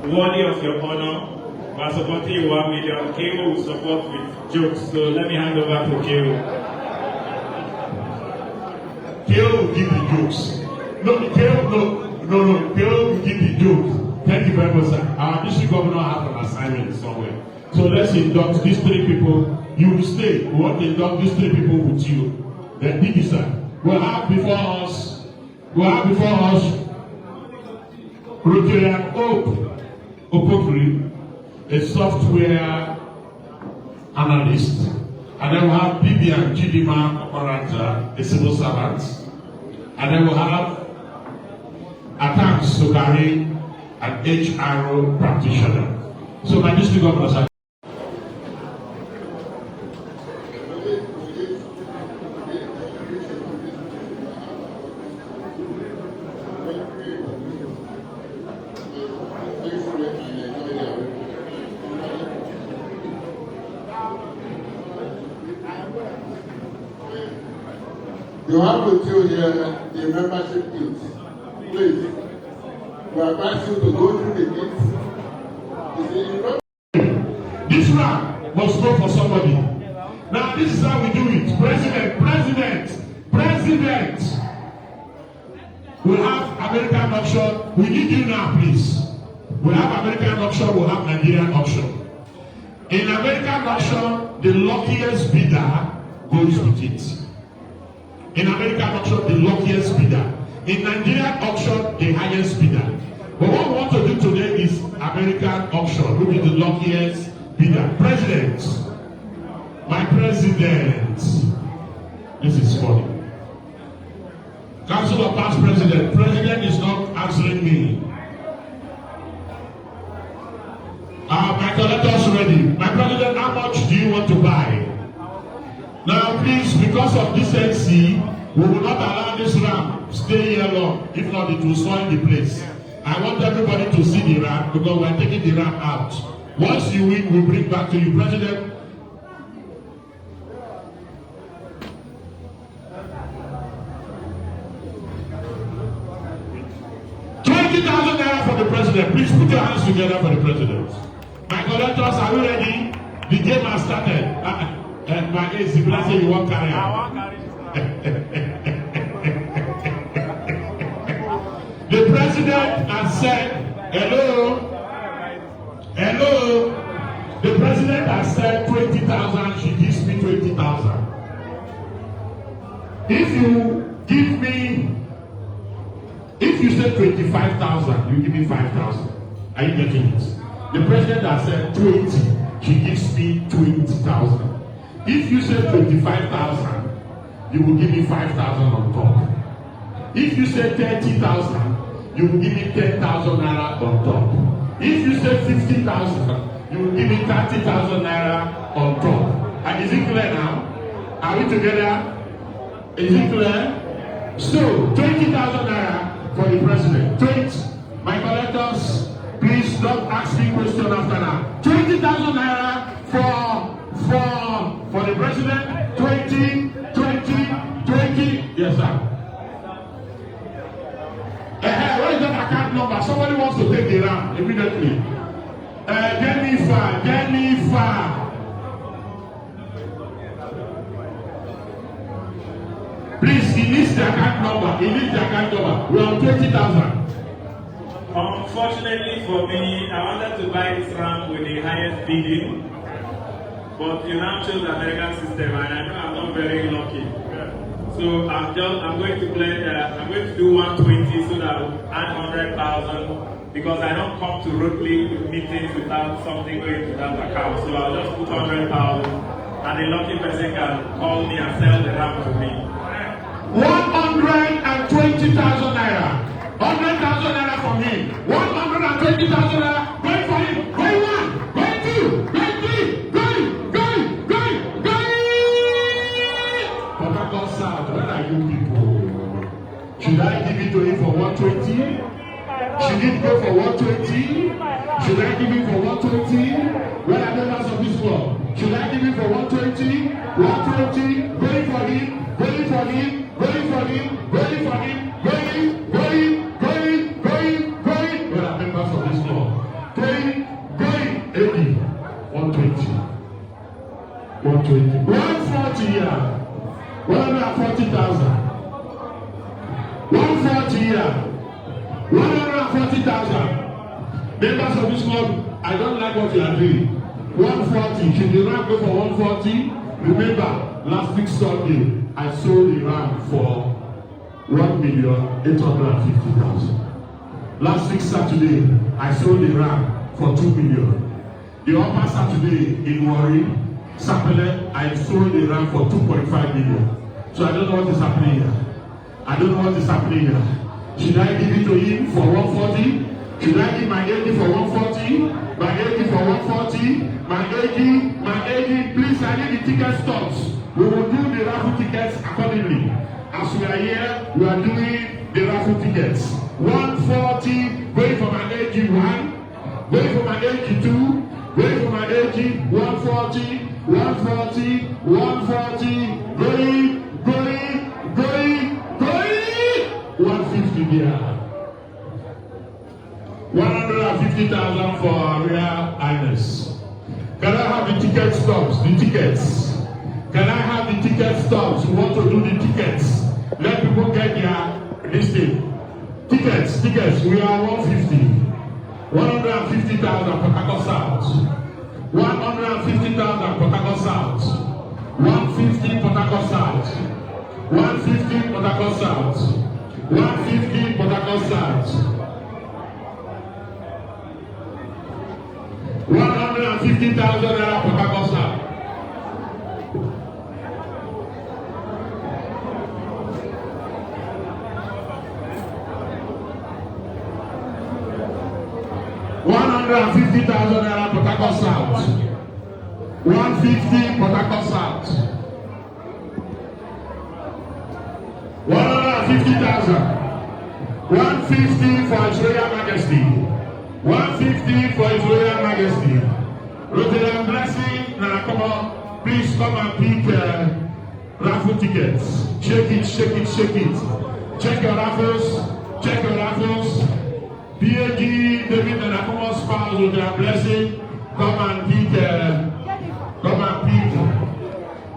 worthy of your honor. By supporting you 1 million, KO will support with jokes. So let me hand over to KO. KO will give the jokes. No, KO will give the jokes. Thank you very much, sir. Our district governor has an assignment somewhere. So let's induct these 3 people. You will stay. We want to induct these 3 people with you. Then Didi, sir. We'll have before us Rotarian Ibioku, a software analyst, and then we'll have Bibi and Chidima Oparanta, a civil servant, and then we'll have Atam Sogari, an HRO practitioner. So my district governors are you have with you here the membership kit. Please, we advise you to go through the kit. This round must go for somebody. Now this is how we do it. President. We'll have American auction. We need you now, please. We'll have American auction, we'll have Nigerian auction. In American auction, the luckiest bidder goes with it. In American auction, the luckiest bidder. In Nigerian auction, the highest bidder. But what we want to do today is American auction, who is the luckiest bidder. President. My president. This is funny. Council of Past President. President is not answering me. My collector's ready. My president, how much do you want to buy? Now, please, because of this NC, we will not allow this ram stay here long. If not, it will spoil the place. I want everybody to see the ram because we are taking the ram out. Once you win, we'll bring back to you, President. $20,000 for the president. Please put your hands together for the president. My collectors, are you ready? The game has started. My ANZY, let's say you won't carry out. The president has said, hello. The president has said 20,000, she gives me 20,000. If you say 25,000, you give me 5,000. Are you getting it? The president has said 20, she gives me 20,000. If you say 25,000, you will give me 5,000 on top. If you say 30,000, you will give me 10,000 naira on top. If you say 50,000, you will give me 30,000 naira on top. And is it clear now? Are we together? Is it clear? So 20,000 naira for the president. 20. My collectors, please don't ask me question after now. 20,000 naira for the president. 20. Yes, sir. What is that account number? Somebody wants to take the ram immediately. Jennifer. Please, he needs the account number. We are on 20,000. Unfortunately for me, I wanted to buy this ram with the highest bidding, but you now chose the American system, and I know I'm not very lucky. So I'm going to play. I'm going to do 120 so that I'll add 100,000 because I don't come to Rotary meetings without something going to that account. So I'll just put 100,000, and the lucky person can call me and sell the ram to me. 120,000 naira. 100,000 naira for me. 120,000 naira. Going for him. Going one. Going two. Going three. Going. Port Harcourt South, where are you people? Should I give it to him for 120? Should it go for 120? Should I give it for 120? Where are the members of this club? Should I give it for 120? 120. Going for him. Going for him. Going for him. Going for him. Going. Where are members of this club? Going, 80, 120. 120. 140 here. 140,000. 140 here. 140,000. Members of this club, I don't like what you are doing. 140. Should the ram go for 140? Remember, last week Sunday, I sold the ram for 1,850,000. Last week Saturday, I sold the ram for 2 million. The upper Saturday in Warri, Sapele, I sold the ram for 2.5 million. So I don't know what is happening here. I don't know what is happening here. Should I give it to him for 140? Should I give my AD for 140? My AD for 140? My AD, please, I need the ticket stubs. We will do the raffle tickets accordingly. As we are here, we are doing the raffle tickets. 140, wait for my AG1, wait for my AG2, wait for my AG, 140, 140, 140, going, 150 there. 150,000 for Royal Highness. Can I have the ticket stubs? The tickets. Can I have the ticket stubs? We want to do the tickets. Let people get their listing. Tickets. We are 150. 150,000 for Port South. 150,000 for Port South. 150 Port South. 150 Port South. 150 Port South. 150,000 naira for Port South. $150,000 Port Harcourt South. 150 Port Harcourt South. 150,000. 150 for His Royal Majesty. 150 for His Royal Majesty. Rotarian blessing. Now come on, please come and pick raffle tickets. Shake it. Check your raffles. PAG, David and Akuma's spouse with their blessing. Come and pick.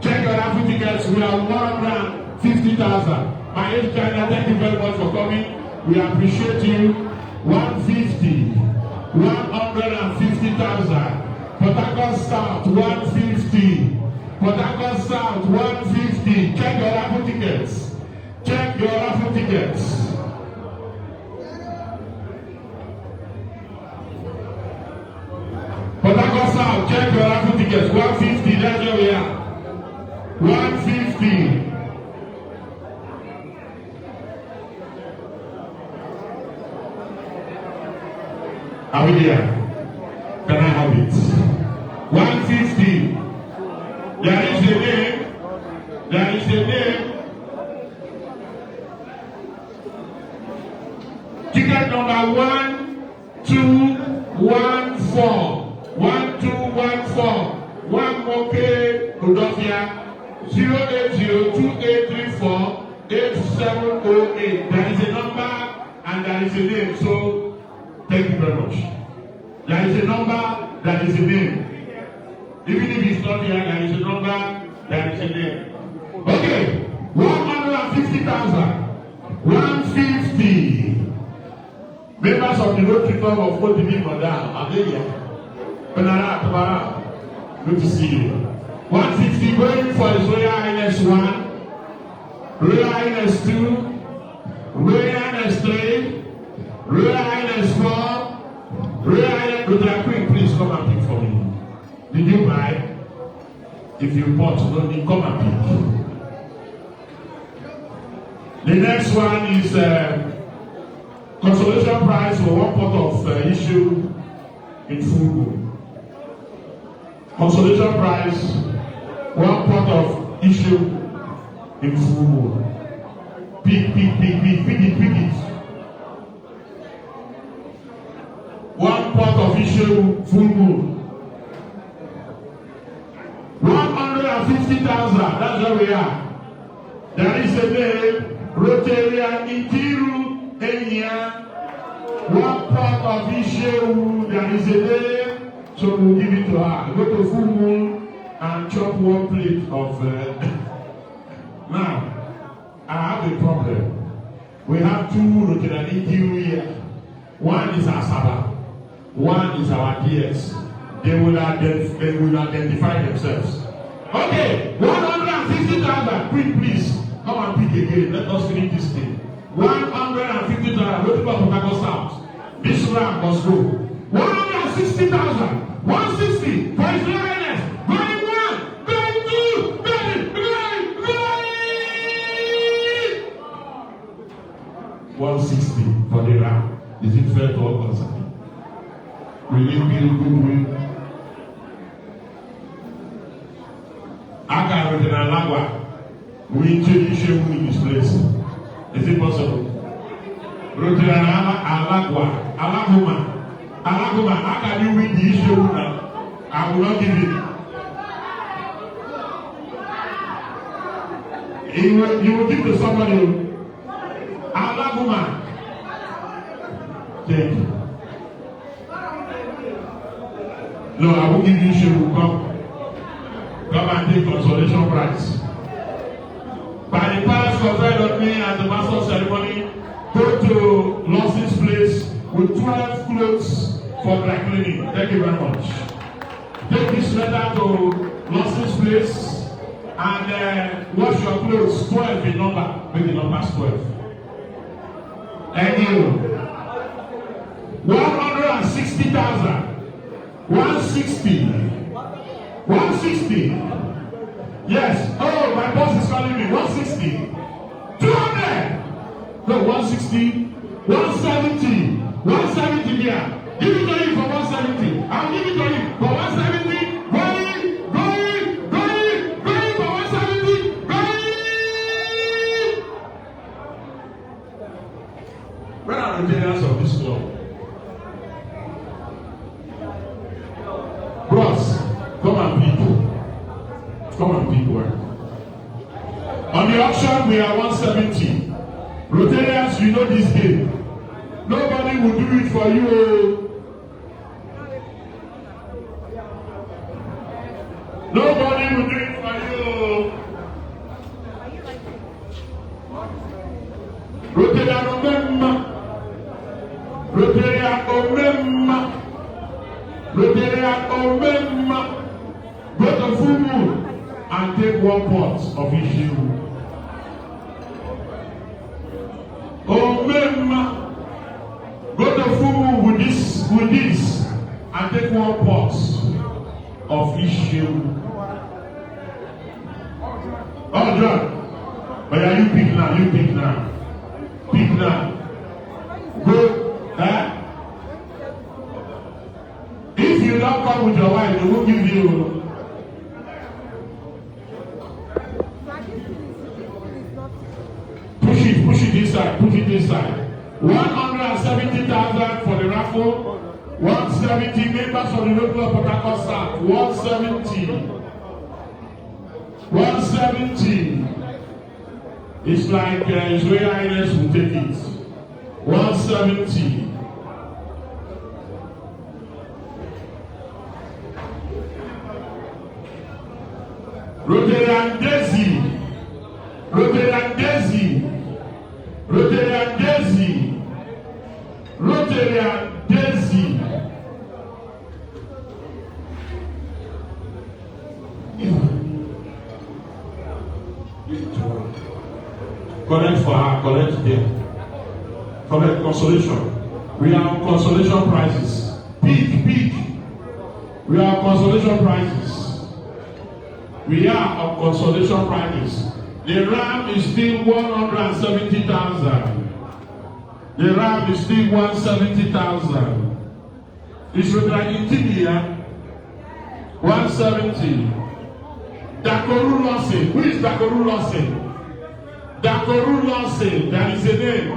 Check your raffle tickets. We are 150,000. My age China, thank you very much for coming. We appreciate you. 150. 150,000. Port Harcourt South, 150. Port Harcourt South, 150. Check your raffle tickets. Port Harcourt South, check your raffle tickets. 150, that's where we are. 150. Are we there? Can I have it? 150. There is a name. Ticket number 1214. 1214. 1 Moke Udofia 08028348708. There is a number and there is a name. So thank you very much. There is a number, there is a name. Even if it's not here, there is a number, there is a name. Okay, 150,000. 150. Members of the Rotary Club of Odimi Modal, Abelia, Penara, Tabara, good to see you. 150 going for His Royal Highness 1, Royal Highness 2, Royal Highness 3, Royal Highness 4, Royal Highness, Rotary, please come and pick for me. Did you buy? If you bought, don't you come and pick. The next one is consolation prize for 1 pot of issue in full. Consolation prize, 1 pot of issue in full. Pick it. 1 pot of issue full moon. 150,000. That's where we are. There is a name, Rotarian Ibioku, Enia. 1 pot of issue. There And it's a day, so we'll give it to her. Go to Full Moon and chop one plate of. Now, I have a problem. We have two Rotarian Ibioku here. One is Asaba, one is our DS. They will identify themselves. Okay, 150,000. Quick, please. Come and pick again. Let us finish this thing. 150,000. Go to Port South. This round must go. 160,000. 160 for his lioness. Going one, going two, going. 160 for the round. Is it fair to all concerned? Will it be a good win? I can write in Alagwa. We introduce you in this place. Is it possible? Rotarian Alagwa, Alaguma, how can you win the issue now? I will not give it. You will give to somebody. Alaguma. Thank you. No, I will give you issue. Come and take consolation prize. By the powers conferred on me at the master ceremony, go to Lawson's place with 12 clothes for dry cleaning. Thank you very much. Take this letter to Lawson's place and wash your clothes. 12 in number. Make the numbers 12. Thank you. 160,000. 160. 160. Yes. Oh, my boss is calling me. 160. 200. No, 160. 170. 170 here. Give it to him for 170. I'll give it to him for 170. Going for 170. Going. Where are the generals of this club? Bros, come and pick. Come and pick one. On the auction, we are 170. Rotarians, you know this game. Nobody will do it for you. Nobody will do it for you. Rotarian Omemma. Rotarian Omemma. Rotarian Omemma. Go to Full Moon and take one pot of issue. Omemma. Go to Full Moon with this and take one pot of issue. Oh, John. But yeah, you pick now. You pick now. Pick now. Go. If you don't come with your wife, they won't give you. Push it inside. Put it inside. 170,000 for the raffle. 170 members of the local Port Harcourt staff. 170. 170. It's like His Royal Highness will take it. 170. Rotarian Daisy. Rotarian Daisy. Rotarian Daisy. Rotarian Daisy. Collect for her, collect there. Collect consolation. We have consolation prizes. Pick. We have consolation prizes. We are on consolation prizes. The RAM is still 170,000. The RAM is still 170,000. It's like Enia, 170. Dakoru Lawson. Who is Dakoru Lawson? Dakoru Lawson. That is a name.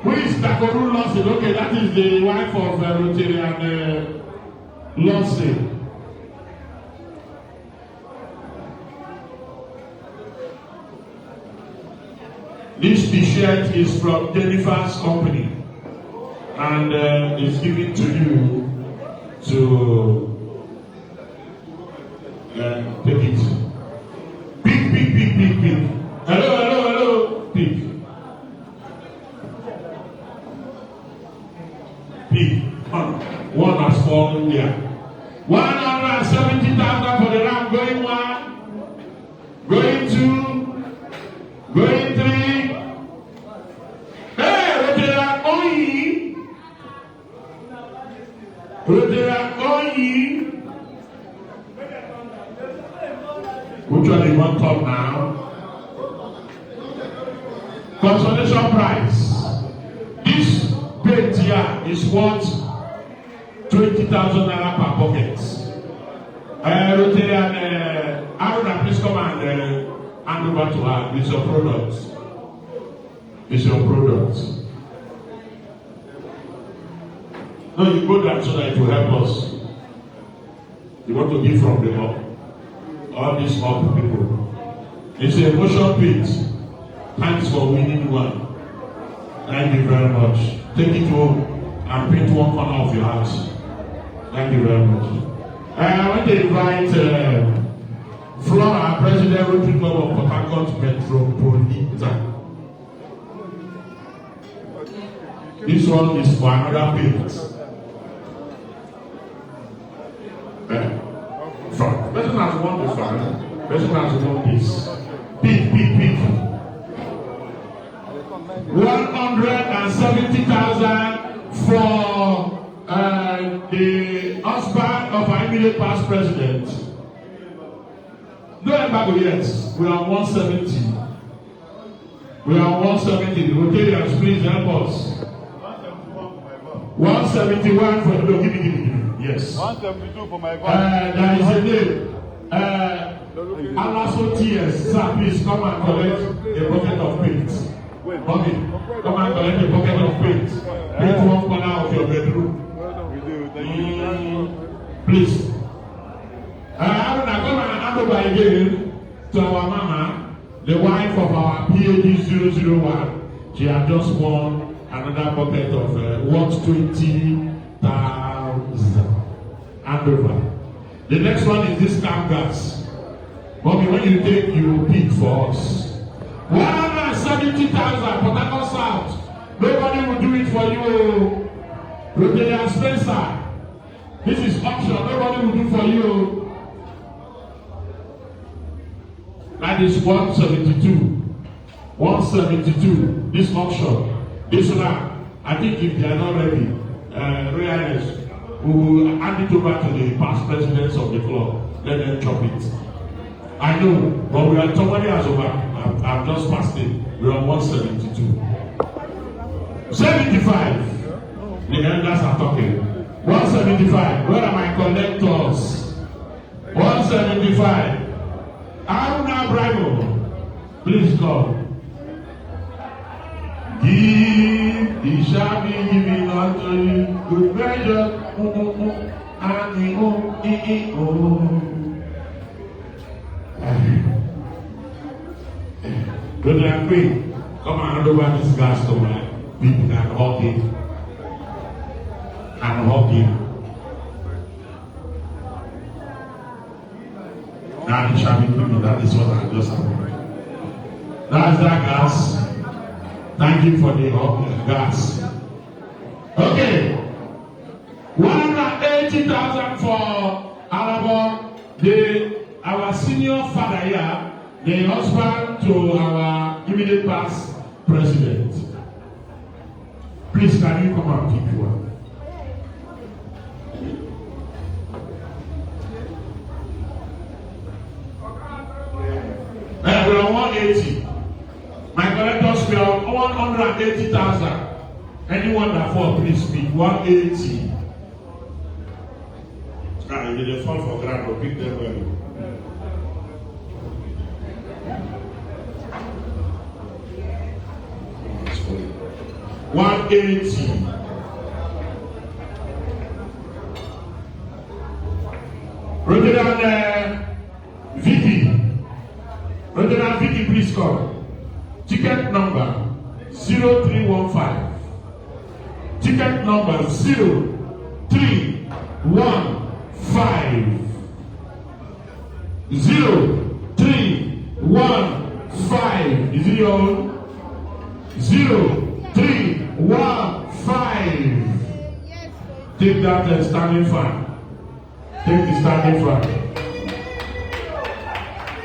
Who is Dakoru Lawson? Okay, that is the wife of Rotarian Lawson. This t-shirt is from Jennifer's company and it's given to you take it. Big. Hello, big. One has fallen there. 170,000 for the round. Going one, going two, going three. Hey, Rotarian Oyi. Which one you want top now? Consolation prize. This paint here is worth 20,000 naira per pocket. Rotarian Aruna, please come and hand over to her. It's your product. No, you go down so that it will help us. You want to give from the up. All these up people. It's a emotion pit. Thanks for winning one. Thank you very much. Take it home and paint one corner of your house. Thank you very much. I want to invite Flora, President Rotary Club of Port Harcourt Metropolitan. This one is for another paint. Person has won the fan. Person has won this. Big. 170,000 for the husband of our immediate past president. No embargo yet. We are 170. The Rotarians, please help us. 171 for the give me. Yes. 172 for my wife. There is a name. Alaso TS. Sir, please come and collect a bucket of paint. Bobby, come and collect a bucket of paint. Paint one corner of your bedroom. We do. Thank you. Please. I'm going to come and hand over again to our mama, the wife of our PAD 001. She has just won another bucket of worth 20,000. Hand over. The next one is this camp gas. Mommy, when you take, you pick for us. 170,000 Port Harcourt South. Nobody will do it for you. Rotarian Spencer. This is auction. Nobody will do for you. That is 172. 172. This auction. This one, I think if they are not ready, Royalist will hand it over to the past presidents of the club. Let them chop it. I know, but we are somebody has over. I've just passed it. We are 172. 75. The elders are talking. 175. Where are my collectors? 175. Aruna Bravo. Please come. Give, it shall be given unto you. Good measure. And Brother Queen, come and hand over this gas to my people and hug him. Now it shall be given. That is what I just said. That's that gas. Thank you for the gas. Okay. 180,000 for our senior father here, the husband to our immediate past president. Please, can you come and pick one? We are 180. My collectors, we are 180,000. Anyone that fall, please speak. 180. If they fall for ground, we'll pick them well. $180. Rotarian Vicky, please come. Ticket number 0315. Ticket number 0315. 0315. Is it your own? 0315. Take that standing fan. Take the standing fan.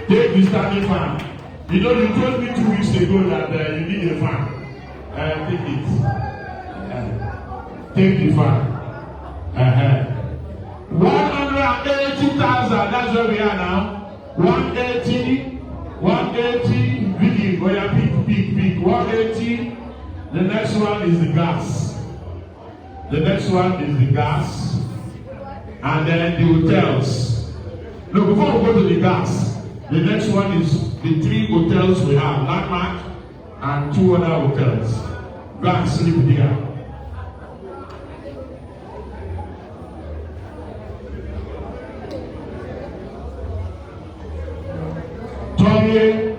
Take the standing fan. You know, you told me 2 weeks ago that you need a fan. Take it. Take the fan. 180,000. That's where we are now. 180. 180. Big. Oh yeah, big. 180. The next one is the gas. The next one is the gas. And then the hotels. No, before we go to the gas, the next one is the 3 hotels we have, Landmark and 2 other hotels. Go and sleep there. Tommy